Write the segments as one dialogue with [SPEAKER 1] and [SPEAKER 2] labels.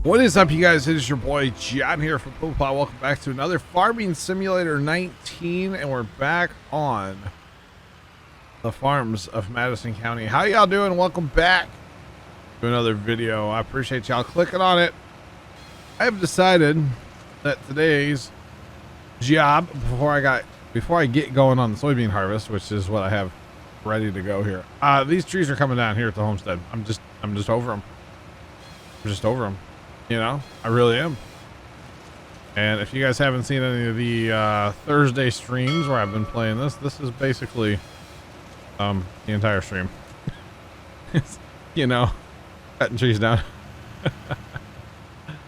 [SPEAKER 1] What is up, you guys? It is your boy John here from Puma. Welcome back to another Farming Simulator 19, and we're back on the Farms of Madison County. How y'all doing? Welcome back to another video. I appreciate y'all clicking on it. I have decided that today's job, before I get going on the soybean harvest, which is what I have ready to go here. These trees are coming down here at the homestead. I'm just over them. I'm just over them. You know, I really am. And if you guys haven't seen any of the Thursday streams where I've been playing this is basically the entire stream. You know, cutting trees down.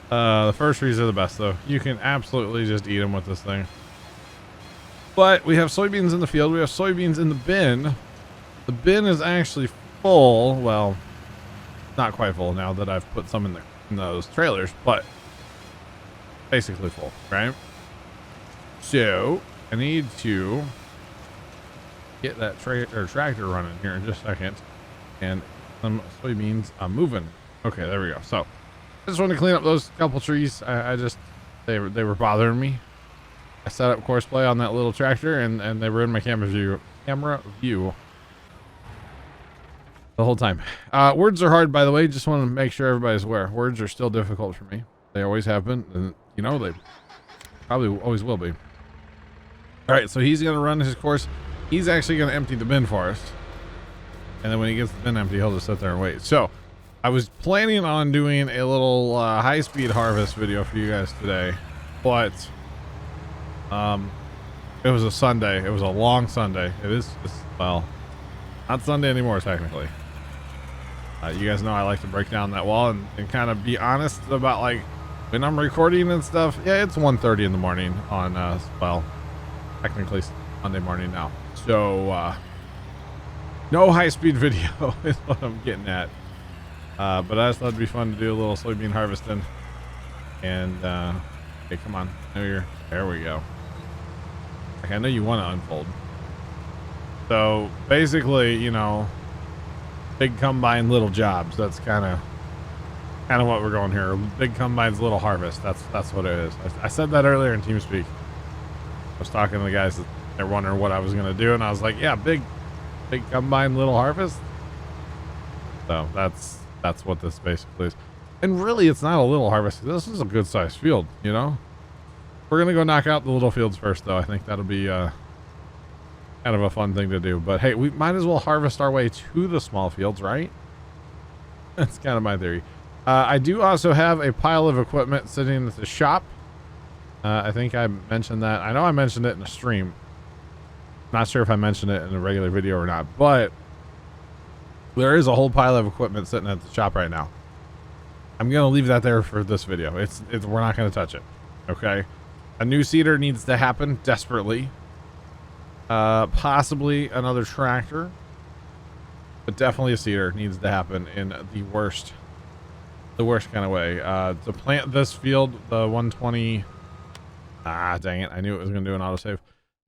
[SPEAKER 1] The first trees are the best, though. You can absolutely just eat them with this thing. But we have soybeans in the field. We have soybeans in the bin. The bin is actually full. Well, not quite full now that I've put some in those trailers, but basically full, right? So I need to get that tractor running here in just a second, and some soybeans moving. Okay, there we go. So I just want to clean up those couple trees. They were bothering me. I set up course play on that little tractor, and they were in my camera view the whole time. Words are hard, by the way. Just want to make sure everybody's aware. Words are still difficult for me. They always have been, and you know, they probably always will be. All right, so he's going to run his course. He's actually going to empty the bin for us. And then when he gets the bin empty, he'll just sit there and wait. So I was planning on doing a little high-speed harvest video for you guys today, but it was a Sunday. It was a long Sunday. Well, not Sunday anymore, technically. You guys know I like to break down that wall and kind of be honest about, like, when I'm recording and stuff. Yeah, it's 1:30 in the morning on, well, technically Monday morning now. So, no high-speed video is what I'm getting at. But I just thought it'd be fun to do a little soybean harvesting. And, hey, come on. There we go. Like, I know you want to unfold. So basically, you know, big combine, little jobs. That's kind of what we're going here. Big combines, little harvest. That's what it is. I said that earlier in TeamSpeak. I was talking to the guys that they're wondering what I was going to do, and I was like, yeah, big combine, little harvest. So that's what this basically is. And really, it's not a little harvest. This is a good sized field, you know. We're gonna go knock out the little fields first, though. I think that'll be kind of a fun thing to do. But hey, we might as well harvest our way to the small fields, right? That's kind of my theory. I do also have a pile of equipment sitting at the shop. I think I mentioned that. I know I mentioned it in a stream. Not sure if I mentioned it in a regular video or not, but there is a whole pile of equipment sitting at the shop right now. I'm gonna leave that there for this video. We're not gonna touch it. Okay. A new seeder needs to happen desperately. Possibly another tractor, but definitely a seeder needs to happen in the worst kind of way. To plant this field, the 120. Dang it! I knew it was going to do an autosave.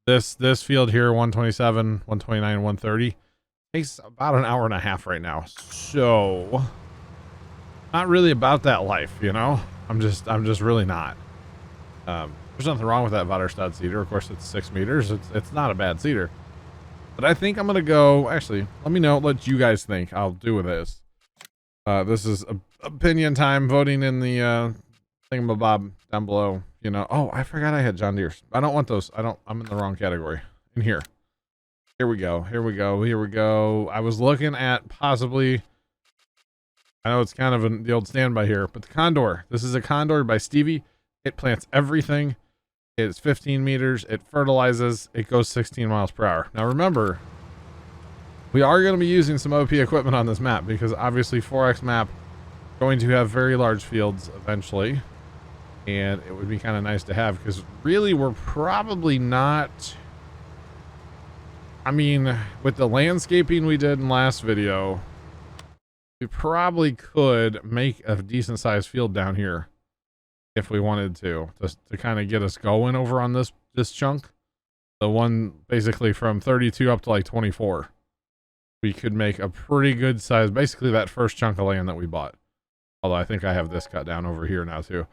[SPEAKER 1] This field here, 127, 129, 130, takes about an hour and a half right now. So, not really about that life, you know. I'm just really not. There's nothing wrong with that Vaterstad seeder. Of course, it's 6 meters. It's not a bad seeder. But I think I'm going to go... Actually, let me know what you guys think I'll do with this. This is opinion time. Voting in the thingamabob down below. You know. Oh, I forgot I had John Deere's. I don't want those. I'm in the wrong category. In here. Here we go. I was looking at possibly... I know it's kind of the old standby here. But the Condor. This is a Condor by Stevie. It plants everything. It's 15 meters. It fertilizes. It goes 16 miles per hour. Now remember, we are going to be using some OP equipment on this map because obviously 4X map going to have very large fields eventually. And it would be kind of nice to have because really we're probably not... I mean, with the landscaping we did in last video, we probably could make a decent sized field down here. If we wanted to kind of get us going over on this chunk, the one basically from 32 up to like 24, we could make a pretty good size, basically that first chunk of land that we bought. Although I think I have this cut down over here now too.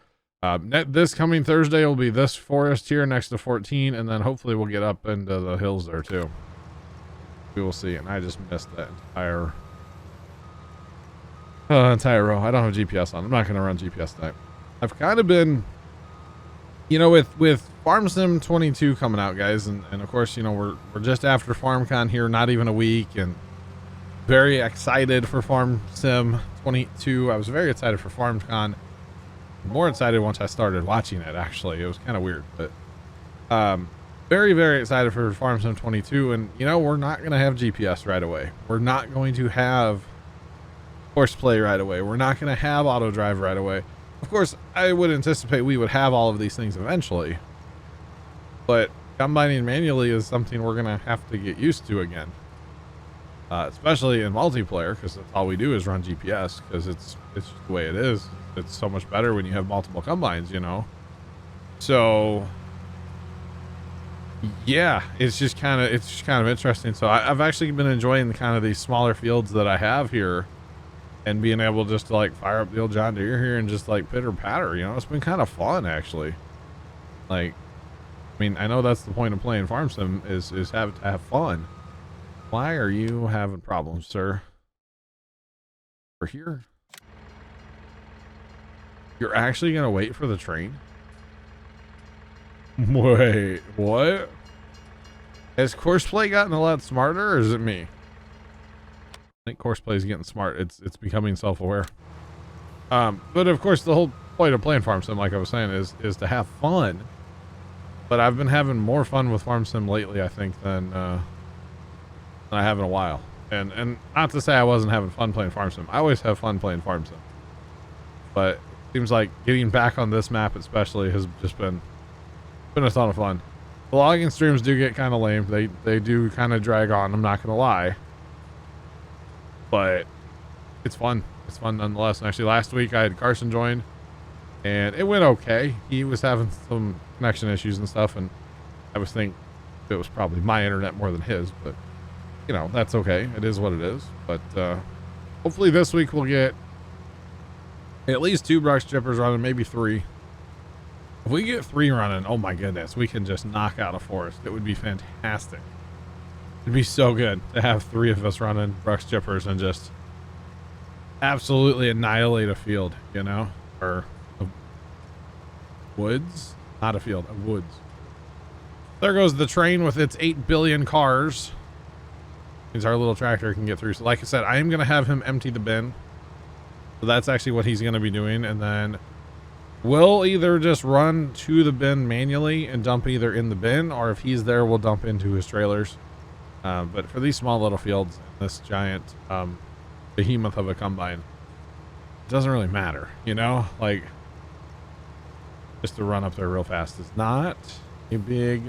[SPEAKER 1] This coming Thursday will be this forest here next to 14, and then hopefully we'll get up into the hills there too. We will see. And I just missed that entire row. I don't have GPS on. I'm not going to run GPS tonight. I've kind of been, you know, with Farm Sim 22 coming out, guys, and of course, you know, we're just after FarmCon here, not even a week, and very excited for Farm Sim 22. I was very excited for FarmCon. More excited once I started watching it, actually. It was kind of weird, but very, very excited for Farm Sim 22. And, you know, we're not going to have GPS right away. We're not going to have horseplay right away. We're not going to have auto drive right away. Of course, I would anticipate we would have all of these things eventually, but combining manually is something we're going to have to get used to again. Especially in multiplayer, because that's all we do is run GPS, because it's just the way it is. It's so much better when you have multiple combines, you know. So yeah, it's just kind of interesting. So I've actually been enjoying kind of these smaller fields that I have here, and being able just to like fire up the old John Deere here and just like pitter patter, you know. It's been kind of fun, actually. Like, I mean, I know that's the point of playing Farm Sim is to have fun. Why are you having problems, sir? We're here. You're actually gonna wait for the train? Wait, what? Has Courseplay gotten a lot smarter, or is it me? I think Courseplay is getting smart. It's becoming self-aware. But of course, the whole point of playing Farm Sim, like I was saying, is to have fun. But I've been having more fun with Farm Sim lately, I think, than I have in a while. And not to say I wasn't having fun playing Farm Sim. I always have fun playing Farm Sim. But it seems like getting back on this map especially has just been a ton of fun. The logging streams do get kind of lame. They do kind of drag on, I'm not gonna lie. But it's fun. It's fun nonetheless. And actually last week I had Carson join, and it went okay. He was having some connection issues and stuff, and I was thinking it was probably my internet more than his, but you know, that's okay. It is what it is. But hopefully this week we'll get at least 2 brush chippers running, maybe 3. If we get 3 running, oh my goodness, we can just knock out a forest. It would be fantastic. It'd be so good to have 3 of us running brush chippers and just absolutely annihilate a field, you know, or woods, not a field, of woods. There goes the train with its 8 billion cars. Means our little tractor can get through. So like I said, I am going to have him empty the bin. So that's actually what he's going to be doing. And then we'll either just run to the bin manually and dump either in the bin, or if he's there, we'll dump into his trailers. But for these small little fields, this giant behemoth of a combine, it doesn't really matter, you know, like just to run up there real fast is not a big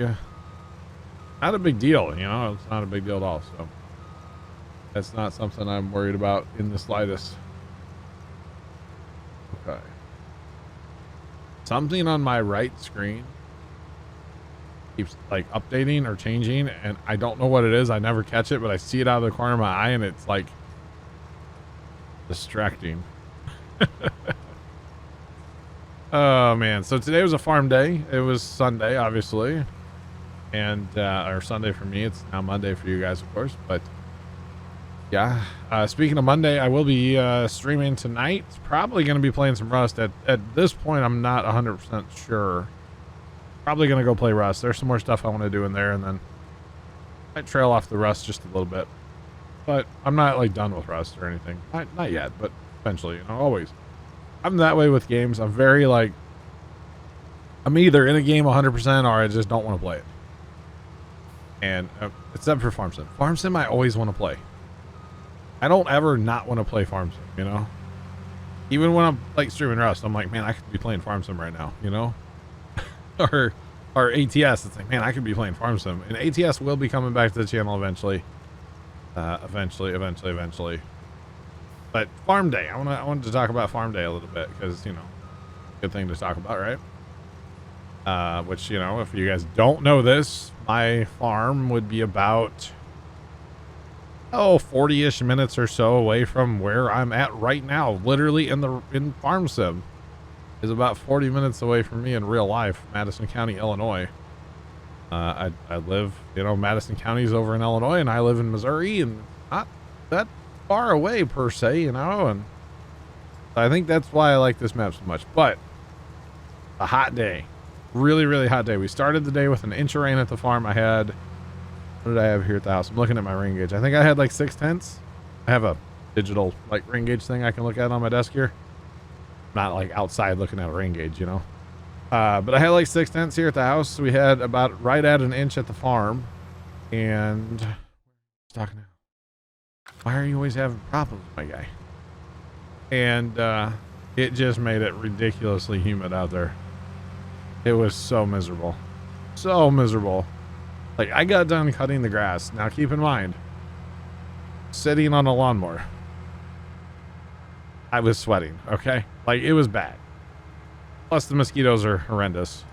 [SPEAKER 1] deal, you know. It's not a big deal at all. So that's not something I'm worried about in the slightest. Okay. Something on my right screen keeps like updating or changing, and I don't know what it is. I never catch it, but I see it out of the corner of my eye, and it's like distracting. Oh man, so today was a farm day. It was Sunday, obviously, and or Sunday for me. It's now Monday for you guys, of course. But yeah, speaking of Monday, I will be streaming tonight. It's probably going to be playing some Rust. At this point, I'm not 100% sure. Probably going to go play Rust. There's some more stuff I want to do in there, and then I might trail off the Rust just a little bit. But I'm not like done with Rust or anything. Not yet, but eventually, you know, always. I'm that way with games. I'm very like, I'm either in a game 100% or I just don't want to play it. And except for Farm Sim. Farm Sim I always want to play. I don't ever not want to play Farm Sim, you know? Even when I'm like streaming Rust, I'm like, man, I could be playing Farm Sim right now, you know? or ATS, it's like, man, I could be playing Farm Sim. And ATS will be coming back to the channel eventually. Eventually. But Farm Day, I wanted to talk about Farm Day a little bit because, you know, good thing to talk about, right? Which, you know, if you guys don't know this, my farm would be about 40-ish minutes or so away from where I'm at right now. Literally in Farm Sim is about 40 minutes away from me in real life, Madison County, Illinois. I live, Madison County's over in Illinois, and I live in Missouri, and not that far away per se, and I think that's why I like this map so much. But a hot day, really, really hot day. We started the day with an inch of rain at the farm. I had, what did I have here at the house? I'm looking at my rain gauge. I think I had like 6/10. I have a digital like rain gauge thing I can look at on my desk here. Not like outside looking at a rain gauge, but I had like 6/10 here at the house. We had about right at an inch at the farm, and talking now. Why are you always having problems, my guy? And it just made it ridiculously humid out there. It was so miserable, so miserable. Like, I got done cutting the grass. Now keep in mind, sitting on a lawnmower, I was sweating. Okay, like it was bad. Plus the mosquitoes are horrendous.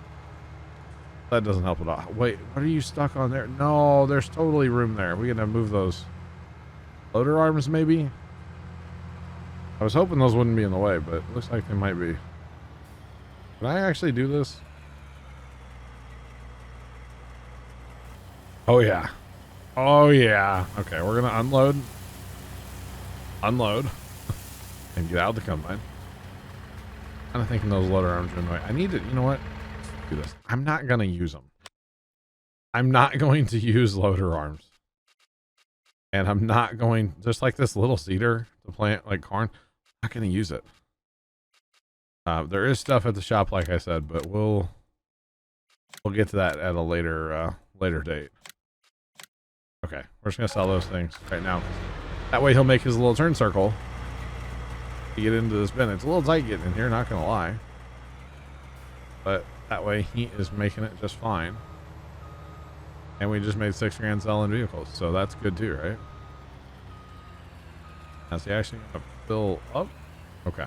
[SPEAKER 1] That doesn't help at all. Wait, what are you stuck on there? No, there's totally room there. We're gonna move those loader arms maybe. I was hoping those wouldn't be in the way, but it looks like they might be. Can I actually do this? Oh yeah. Oh yeah. Okay, we're gonna unload and get out of the combine. I'm kind of thinking those loader arms are in the way. I need to, you know what? Let's do this. I'm not gonna use them. I'm not going to use loader arms. And I'm not going, just like this little seeder to plant like corn, I'm not going to use it. There is stuff at the shop, like I said, but we'll get to that at a later date. Okay, we're just going to sell those things right now. That way he'll make his little turn circle to get into this bin. It's a little tight getting in here, not going to lie. But that way he is making it just fine. And we just made $6 grand selling vehicles, so that's good too, right? Is he actually gonna fill up? Okay.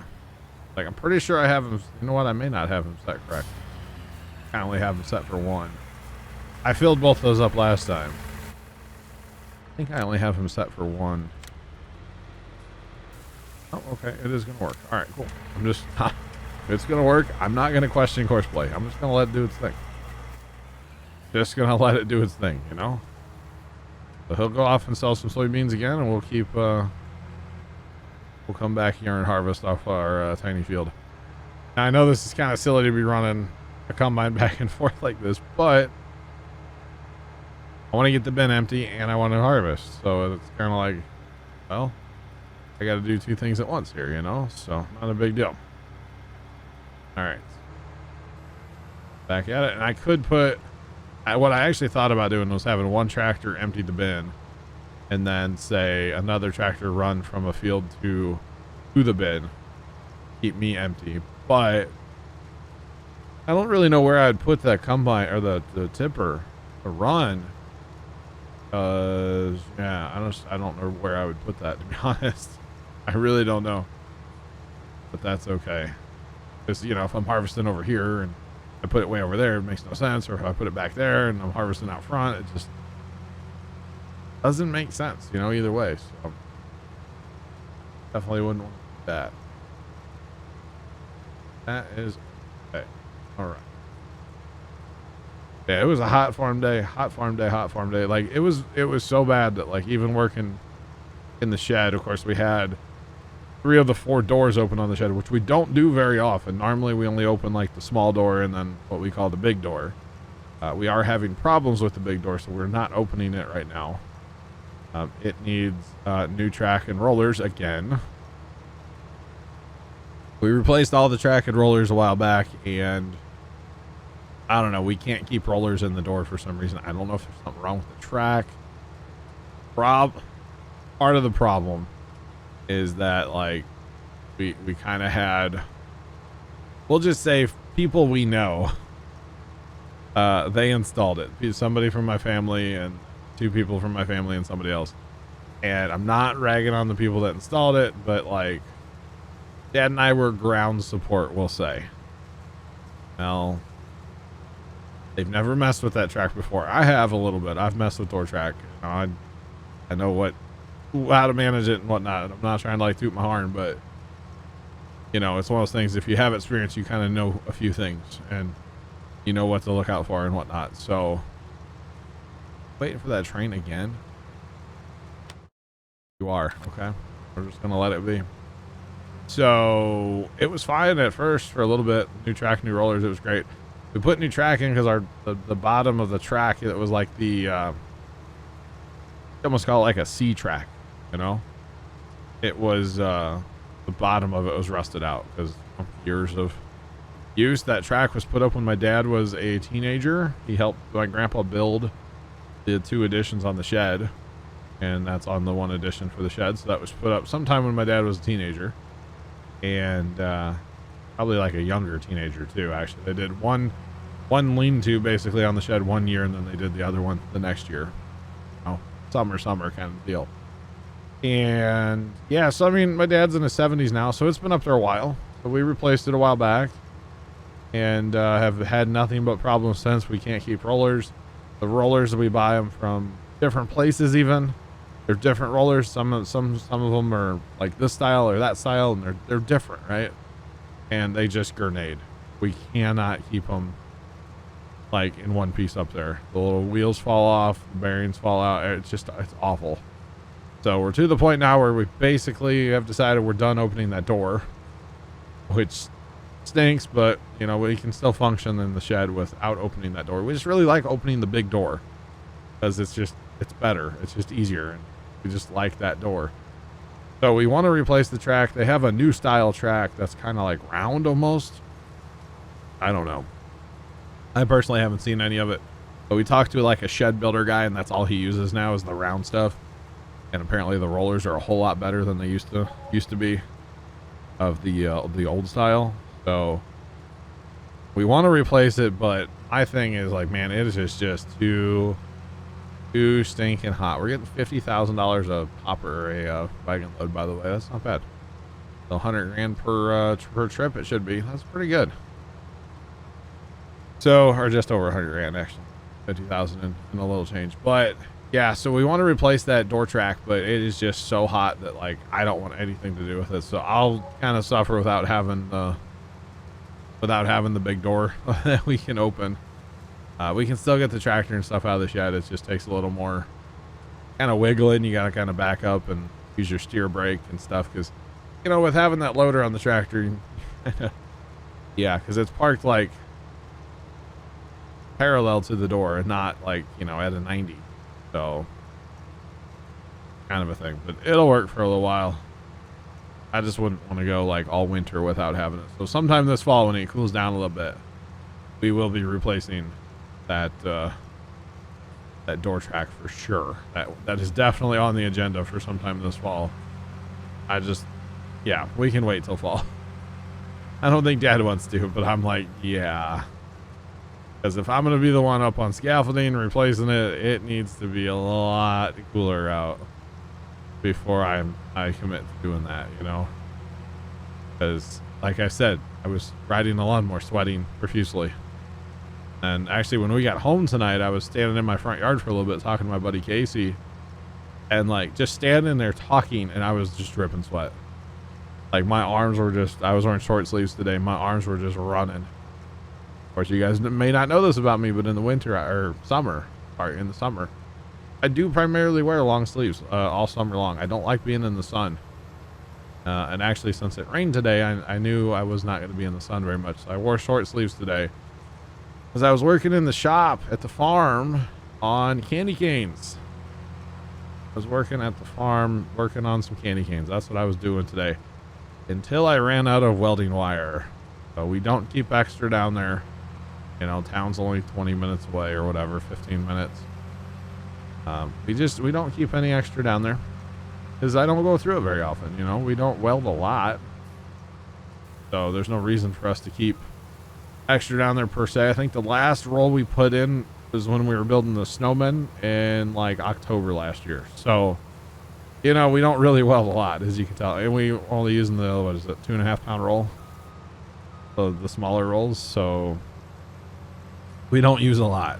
[SPEAKER 1] Like, I'm pretty sure I have him. You know what? I may not have him set correct. I only have him set for one. I filled both those up last time. I think I only have him set for one. Oh, okay. It is gonna work. All right, cool. I'm just, it's gonna work. I'm not gonna question courseplay. I'm just gonna let it do its thing. Just gonna let it do its thing, So he'll go off and sell some soybeans again, and we'll keep, we'll come back here and harvest off our tiny field. Now, I know this is kind of silly to be running a combine back and forth like this, but I want to get the bin empty and I want to harvest. So it's kind of like, well, I got to do two things at once here, So not a big deal. All right. Back at it. And I could put, what I actually thought about doing was having one tractor empty the bin and then say another tractor run from a field to the bin, keep me empty. But I don't really know where I'd put that combine or the tipper to run. Yeah, I don't know where I would put that, to be honest. I really don't know, but that's okay. Because, if I'm harvesting over here and I put it way over there, it makes no sense. Or if I put it back there and I'm harvesting out front, it just doesn't make sense, either way. So definitely wouldn't want to do that. That is okay. All right. Yeah, it was a hot farm day. Like it was so bad that like even working in the shed, of course, we had 3 of the 4 doors open on the shed, which we don't do very often. Normally we only open like the small door and then what we call the big door. We are having problems with the big door, so we're not opening it right now. It needs new track and rollers again. We replaced all the track and rollers a while back, and I don't know, we can't keep rollers in the door for some reason. I don't know if there's something wrong with the track. Part of the problem is that like we kind of had, we'll just say people we know, they installed it. Somebody from my family and 2 people from my family and somebody else. And I'm not ragging on the people that installed it, but like Dad and I were ground support, we'll say. Well, they've never messed with that track before. I have a little bit. I've messed with door track. I know what how to manage it and whatnot. I'm not trying to like toot my horn, but you know, it's one of those things. If you have experience, you kind of know a few things and you know what to look out for and whatnot. So waiting for that train again. You are okay. We're just gonna let it be. So it was fine at first for a little bit. New track, new rollers. It was great. We put new track in because the bottom of the track, it was like the almost call it like a C track, you know. It was the bottom of it was rusted out because years of use. That track was put up when my dad was a teenager. He helped my grandpa build the 2 additions on the shed, and that's on the 1 addition for the shed. So that was put up sometime when my dad was a teenager, and probably like a younger teenager too. Actually, they did one lean-to basically on the shed 1 year, and then they did the other one the next year. Oh, summer kind of deal. And yeah, so I mean, my dad's in his 70s now, so it's been up there a while. So we replaced it a while back, and have had nothing but problems since. We can't keep rollers. The rollers, we buy them from different places. Even they're different rollers. Some of them are like this style or that style, and they're different, right? And they just grenade. We cannot keep them like in one piece up there. The little wheels fall off, the bearings fall out. It's awful. So we're to the point now where we basically have decided we're done opening that door, which stinks, but you know, we can still function in the shed without opening that door. We just really like opening the big door because it's better. It's just easier, and we just like that door. So we want to replace the track. They have a new style track that's kind of like round almost. I don't know. I personally haven't seen any of it, but we talked to like a shed builder guy, and that's all he uses now is the round stuff. And apparently the rollers are a whole lot better than they used to be of the old style. So we want to replace it, but my thing is like, man, it is just too stinking hot. We're getting $50,000 a popper, a wagon load, by the way. That's not bad. So 100 grand per trip it should be. That's pretty good. So, or just over 100 grand actually, 50,000 and a little change. But yeah, so we want to replace that door track, but it is just so hot that like I don't want anything to do with it. So I'll kind of suffer without having the big door that we can open. We can still get the tractor and stuff out of the shed. It just takes a little more kind of wiggling. You got to kind of back up and use your steer brake and stuff, because you know, with having that loader on the tractor, yeah, because it's parked like parallel to the door and not like, you know, at a 90. So kind of a thing, but it'll work for a little while. I just wouldn't want to go like all winter without having it. So sometime this fall, when it cools down a little bit, we will be replacing that door track for sure. That is definitely on the agenda for sometime this fall. Yeah, we can wait till fall. I don't think Dad wants to, but I'm like, yeah. Because if I'm going to be the one up on scaffolding and replacing it, it needs to be a lot cooler out before I commit to doing that, you know? Because, like I said, I was riding the lawnmower sweating profusely. And actually, when we got home tonight, I was standing in my front yard for a little bit talking to my buddy Casey. And, like, just standing there talking, and I was just dripping sweat. Like, my arms were just... I was wearing short sleeves today. My arms were just running. Of course, you guys may not know this about me, but in the winter or summer, in the summer, I do primarily wear long sleeves all summer long. I don't like being in the sun. And actually, since it rained today, I knew I was not going to be in the sun very much. So I wore short sleeves today because I was working in the shop at the farm on candy canes. I was working at the farm, working on some candy canes. That's what I was doing today until I ran out of welding wire. So we don't keep extra down there. You know, town's only 20 minutes away or whatever, 15 minutes. We don't keep any extra down there because I don't go through it very often. You know, we don't weld a lot. So there's no reason for us to keep extra down there per se. I think the last roll we put in was when we were building the snowmen in like October last year. So, you know, we don't really weld a lot, as you can tell. And we only using the, what is it, 2.5 pound roll? The smaller rolls. So we don't use a lot.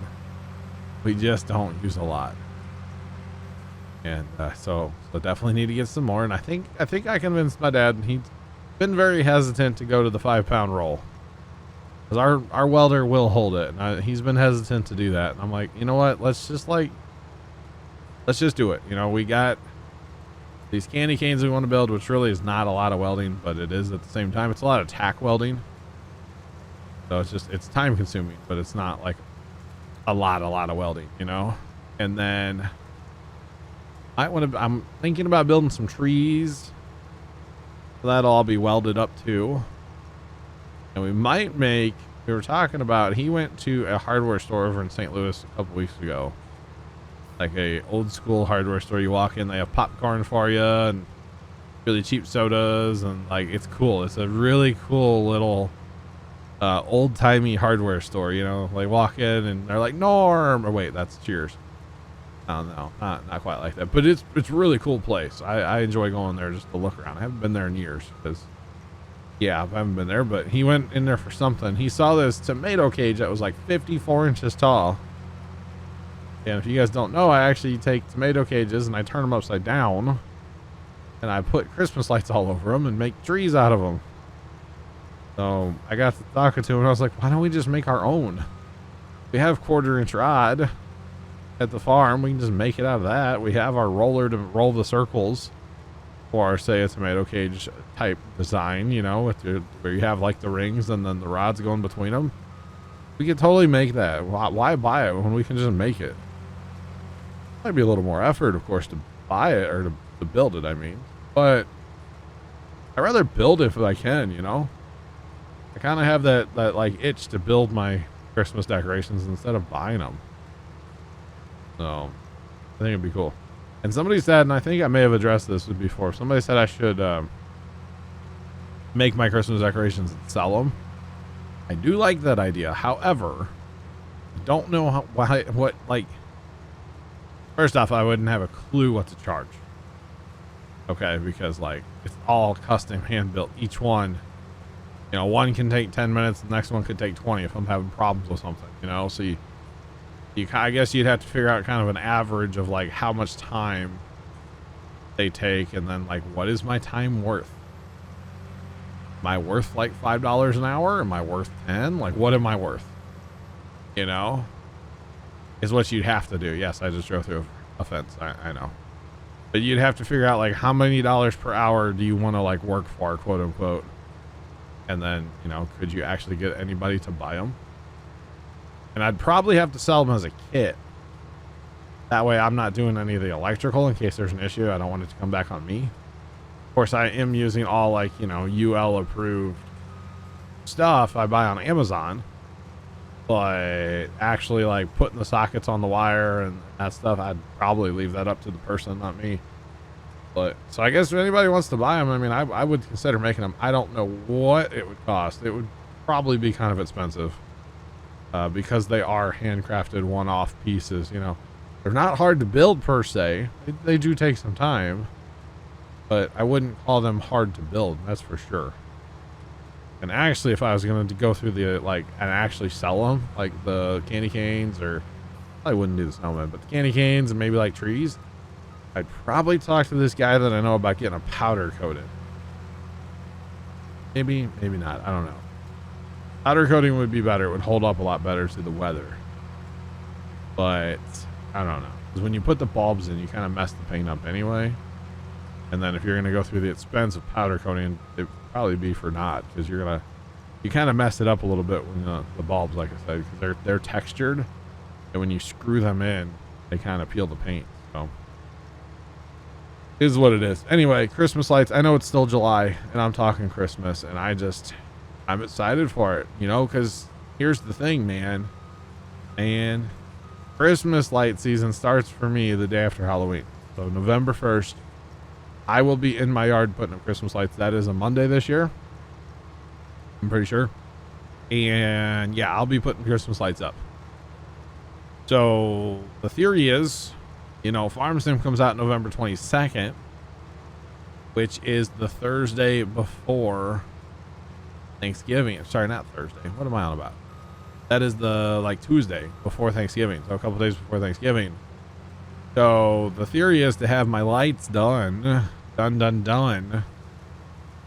[SPEAKER 1] We just don't use a lot. And so definitely need to get some more. And I think I convinced my dad. He's been very hesitant to go to the 5-pound roll, because our welder will hold it, and he's been hesitant to do that. And I'm like, you know what? Let's just do it. You know, we got these candy canes we want to build, which really is not a lot of welding, but it is at the same time. It's a lot of tack welding. So it's time consuming, but it's not like a lot of welding, you know? And then I'm thinking about building some trees. So that'll all be welded up too. And we were talking about, he went to a hardware store over in St. Louis a couple weeks ago. Like a old school hardware store. You walk in, they have popcorn for you and really cheap sodas, and like, it's cool. It's a really cool little old timey hardware store, you know. Like, walk in and they're like, Norm, or wait, that's Cheers. Oh no, not quite like that, but it's a really cool place. I enjoy going there just to look around. I haven't been there in years because, yeah, I haven't been there, but he went in there for something. He saw this tomato cage that was like 54 inches tall. And if you guys don't know, I actually take tomato cages and I turn them upside down and I put Christmas lights all over them and make trees out of them. So I got to talking to him and I was like, why don't we just make our own? We have 1/4-inch rod at the farm. We can just make it out of that. We have our roller to roll the circles for, say, a tomato cage type design, you know, where you have like the rings and then the rods going between them. We could totally make that. Why buy it when we can just make it? Might be a little more effort, of course, to buy it or to build it, I mean, but I'd rather build it if I can, you know. I kind of have that like itch to build my Christmas decorations instead of buying them. So I think it'd be cool. And somebody said, and I think I may have addressed this before, somebody said I should make my Christmas decorations and sell them. I do like that idea. However, I don't know first off, I wouldn't have a clue what to charge. Okay, because like it's all custom hand built. Each one, you know, one can take 10 minutes, the next one could take 20 if I'm having problems with something, you know. So I guess you'd have to figure out kind of an average of like how much time they take, and then like, what is my time worth? Am I worth like $5 an hour? Am I worth 10? Like, what am I worth? You know, is what you'd have to do. Yes, I just drove through a fence. I know. But you'd have to figure out like how many dollars per hour do you want to like work for, quote unquote. And then, you know, could you actually get anybody to buy them? And I'd probably have to sell them as a kit. That way I'm not doing any of the electrical in case there's an issue. I don't want it to come back on me. Of course, I am using all like, you know, UL approved stuff I buy on Amazon. But actually like putting the sockets on the wire and that stuff, I'd probably leave that up to the person, not me. But so I guess if anybody wants to buy them, I mean, I would consider making them. I don't know what it would cost. It would probably be kind of expensive because they are handcrafted one-off pieces. You know, they're not hard to build per se. They do take some time, but I wouldn't call them hard to build. That's for sure. And actually, if I was going to go through the, like, and actually sell them, like the candy canes, or I wouldn't do the snowman, but the candy canes and maybe like trees, I'd probably talk to this guy that I know about getting a powder coated. Maybe not. I don't know. Powder coating would be better. It would hold up a lot better to the weather. But I don't know. Because when you put the bulbs in, you kind of mess the paint up anyway. And then if you're going to go through the expense of powder coating, it would probably be for naught, because you kind of mess it up a little bit when the bulbs, like I said, because they're textured, and when you screw them in, they kind of peel the paint. So it is what it is. Anyway, Christmas lights. I know it's still July, and I'm talking Christmas, and I'm excited for it, you know, because here's the thing, man. And Christmas light season starts for me the day after Halloween. So November 1st. I will be in my yard putting up Christmas lights. That is a Monday this year, I'm pretty sure. And yeah, I'll be putting Christmas lights up. So the theory is, you know, Farm Sim comes out November 22nd, which is the Thursday before Thanksgiving. Sorry, not Thursday. What am I on about? That is the like Tuesday before Thanksgiving. So a couple days before Thanksgiving. So the theory is to have my lights done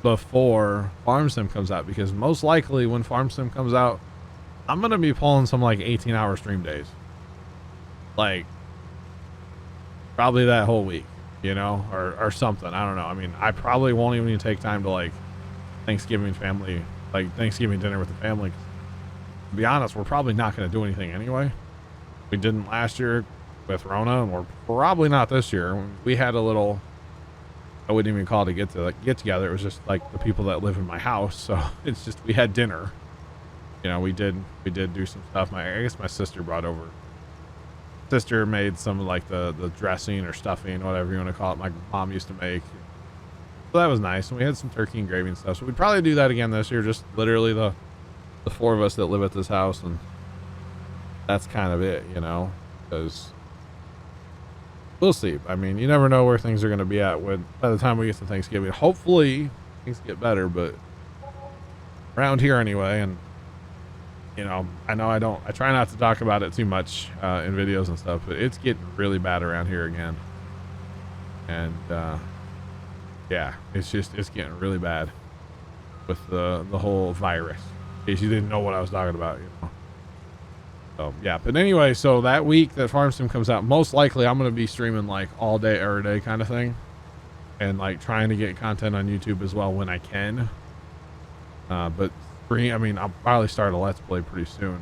[SPEAKER 1] before Farm Sim comes out, because most likely when Farm Sim comes out, I'm going to be pulling some like 18-hour stream days. Like probably that whole week, you know, or something. I don't know. I mean, I probably won't even take time to like Thanksgiving dinner with the family. To be honest, we're probably not going to do anything anyway. We didn't last year with Rona, and we're probably not this year. We had a little, I wouldn't even call it a get together. It was just like the people that live in my house. So it's just, we had dinner. You know, we did do some stuff. I guess my sister brought over. Sister made some like the dressing or stuffing, whatever you want to call it. My mom used to make. So that was nice. And we had some turkey and gravy and stuff. So we'd probably do that again this year. Just literally the four of us that live at this house, and that's kind of it, you know, because we'll see. I mean, you never know where things are going to be at by the time we get to Thanksgiving. Hopefully things get better, but around here anyway. And you know I try not to talk about it too much in videos and stuff, but it's getting really bad around here again. And yeah, it's getting really bad with the whole virus. In case you didn't know what I was talking about, you know. So yeah, but anyway, so that week that Farm Sim comes out, most likely I'm going to be streaming like all day, every day kind of thing, and like trying to get content on YouTube as well when I can. But I mean, I'll probably start a Let's Play pretty soon.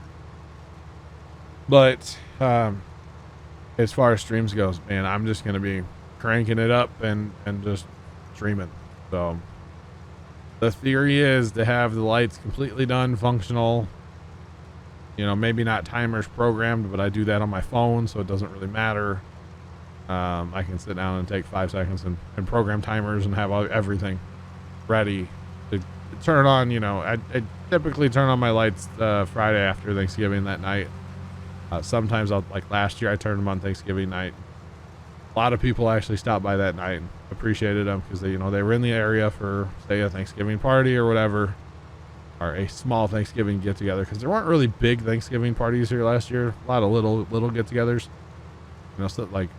[SPEAKER 1] But as far as streams goes, man, I'm just going to be cranking it up and just streaming. So the theory is to have the lights completely done, functional. You know, maybe not timers programmed, but I do that on my phone, so it doesn't really matter. I can sit down and take 5 seconds and program timers and have everything ready to turn on. You know, I typically turn on my lights Friday after Thanksgiving that night. Sometimes like last year I turned them on Thanksgiving night. A lot of people actually stopped by that night and appreciated them because they were in the area for, say, a Thanksgiving party or whatever, or a small Thanksgiving get together, because there weren't really big Thanksgiving parties here last year. A lot of little get togethers, you know, so that like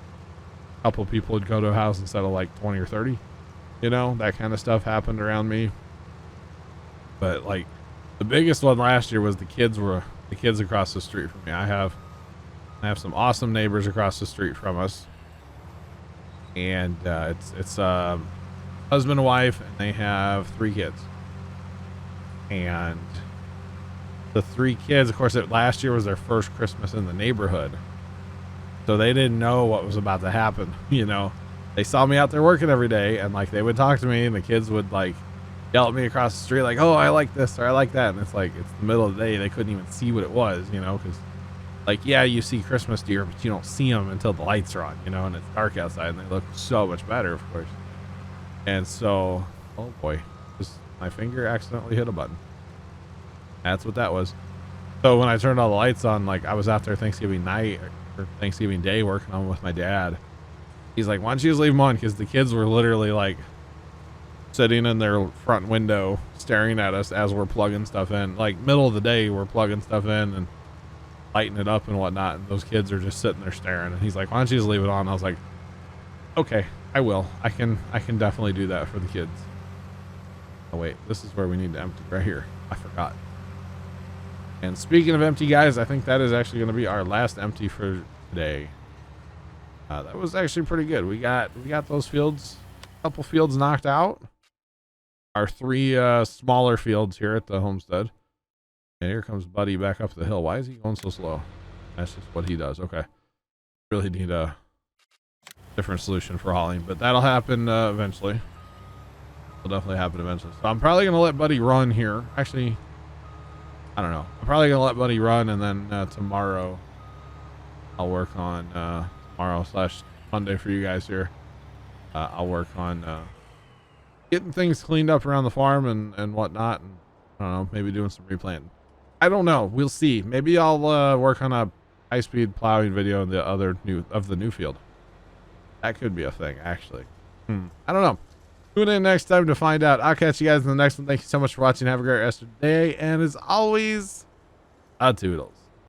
[SPEAKER 1] a couple of people would go to a house instead of like 20 or 30, you know, that kind of stuff happened around me. But like the biggest one last year was the kids across the street from me. I have some awesome neighbors across the street from us. And it's husband and wife, and they have 3 kids. And the 3 kids, of course, last year was their first Christmas in the neighborhood, so they didn't know what was about to happen. You know, they saw me out there working every day, and like they would talk to me, and the kids would like yell at me across the street, like, "Oh, I like this," or "I like that," and it's like it's the middle of the day. They couldn't even see what it was, you know, because like, yeah, you see Christmas deer, but you don't see them until the lights are on, you know, and it's dark outside, and they look so much better, of course. And so, oh boy, just my finger accidentally hit a button. That's what that was. So when I turned all the lights on, like I was out there Thanksgiving night or Thanksgiving day working on with my dad. He's like, "Why don't you just leave them on?" Because the kids were literally like sitting in their front window staring at us as we're plugging stuff in. Like middle of the day, we're plugging stuff in and lighting it up and whatnot, and those kids are just sitting there staring. And he's like, "Why don't you just leave it on?" I was like, "Okay, I will. I can definitely do that for the kids." Oh wait, this is where we need to empty, right here. I forgot. And speaking of empty, guys, I think that is actually going to be our last empty for today. That was actually pretty good. We got those fields, a couple fields knocked out. Our 3 smaller fields here at the homestead. And here comes Buddy back up the hill. Why is he going so slow? That's just what he does. Okay. Really need a different solution for hauling, but that'll happen eventually. It'll definitely happen eventually. So I'm probably going to let Buddy run here. Actually, I don't know. I'm probably going to let Buddy run, and then tomorrow I'll work on, tomorrow/Monday for you guys here. I'll work on getting things cleaned up around the farm and whatnot. And I don't know, maybe doing some replanting. I don't know. We'll see. Maybe I'll work on a high-speed plowing video in the new field. That could be a thing, actually. I don't know. Tune in next time to find out. I'll catch you guys in the next one. Thank you so much for watching. Have a great rest of the day. And as always, toodles.